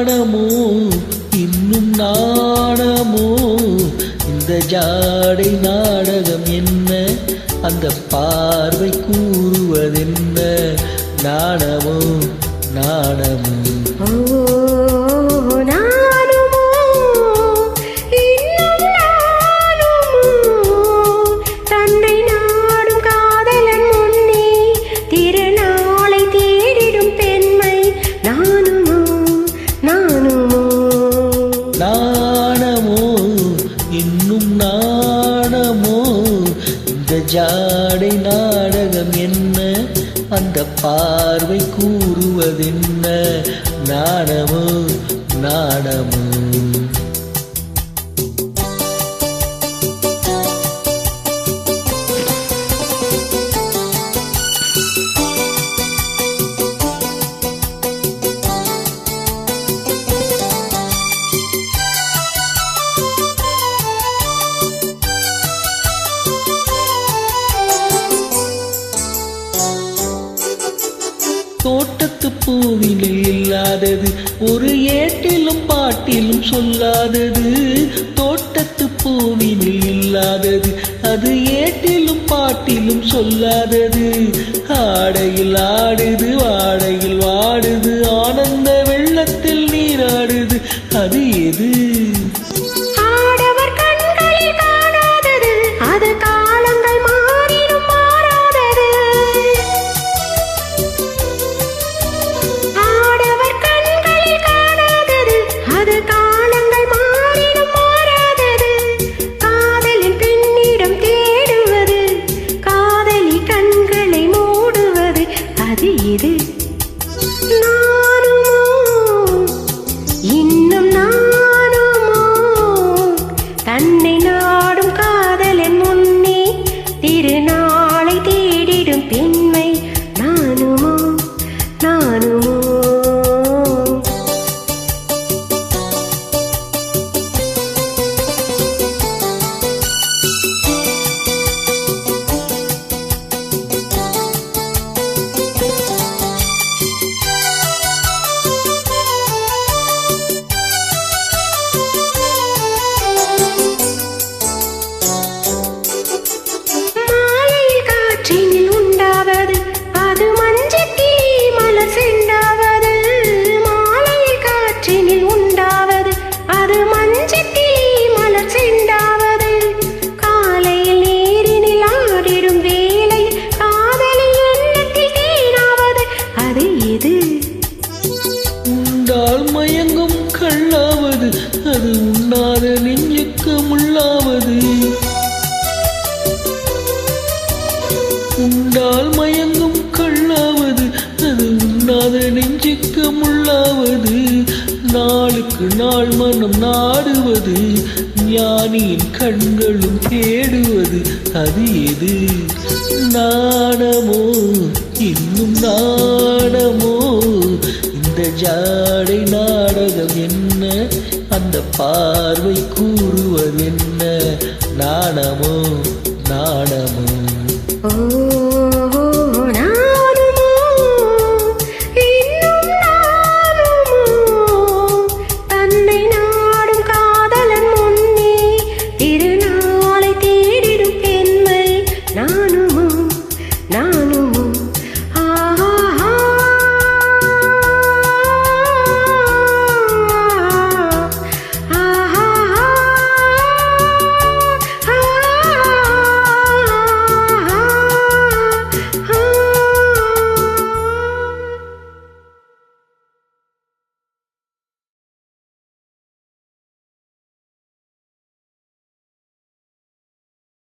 நாணமோ இன்னும் நாணமோ இந்த ஜாடை நாடகம் என்ன அந்த பார்வை கூறுவதென்ன நாணமோ நாணமோ இன்னும் நாணமோ இந்த ஜாடை நாடகம் என்ன அந்த பார்வை கூறுவதென்ன நாணமோ நாணமோ தோட்டத்து பூவினில் இல்லாதது ஒரு ஏட்டிலும் பாட்டிலும் சொல்லாதது தோட்டத்து பூவினில் இல்லாதது அது ஏட்டிலும் பாட்டிலும் சொல்லாதது ஆடையில் ஆடுது வாடையில் வாடுது ஆனந்த வெள்ளத்தில் நீராடுது அது எது இன்னும் நானுமோ தன்னை நாடும் காதலன் முன்னே திருநாளை தேடிடும் பெண்மை நானுமோ நானுமோ மயங்கும் கள்ளாவது அது உண்ணாத நெஞ்சுக்கு முள்ளாவது உண்டால் மயங்கும் கள்ளாவது அது உண்ணாத நெஞ்சுக்கு முள்ளாவது நாளுக்கு நாள் மனம் நாடுவது ஞானியின் கண்களும் தேடுவது அது எது நாணமோ இன்னும் நாணமோ இந்த ஜாடை நாடகம் என்ன அந்த பார்வை கூறுவதென்ன நாணமோ நாணமோ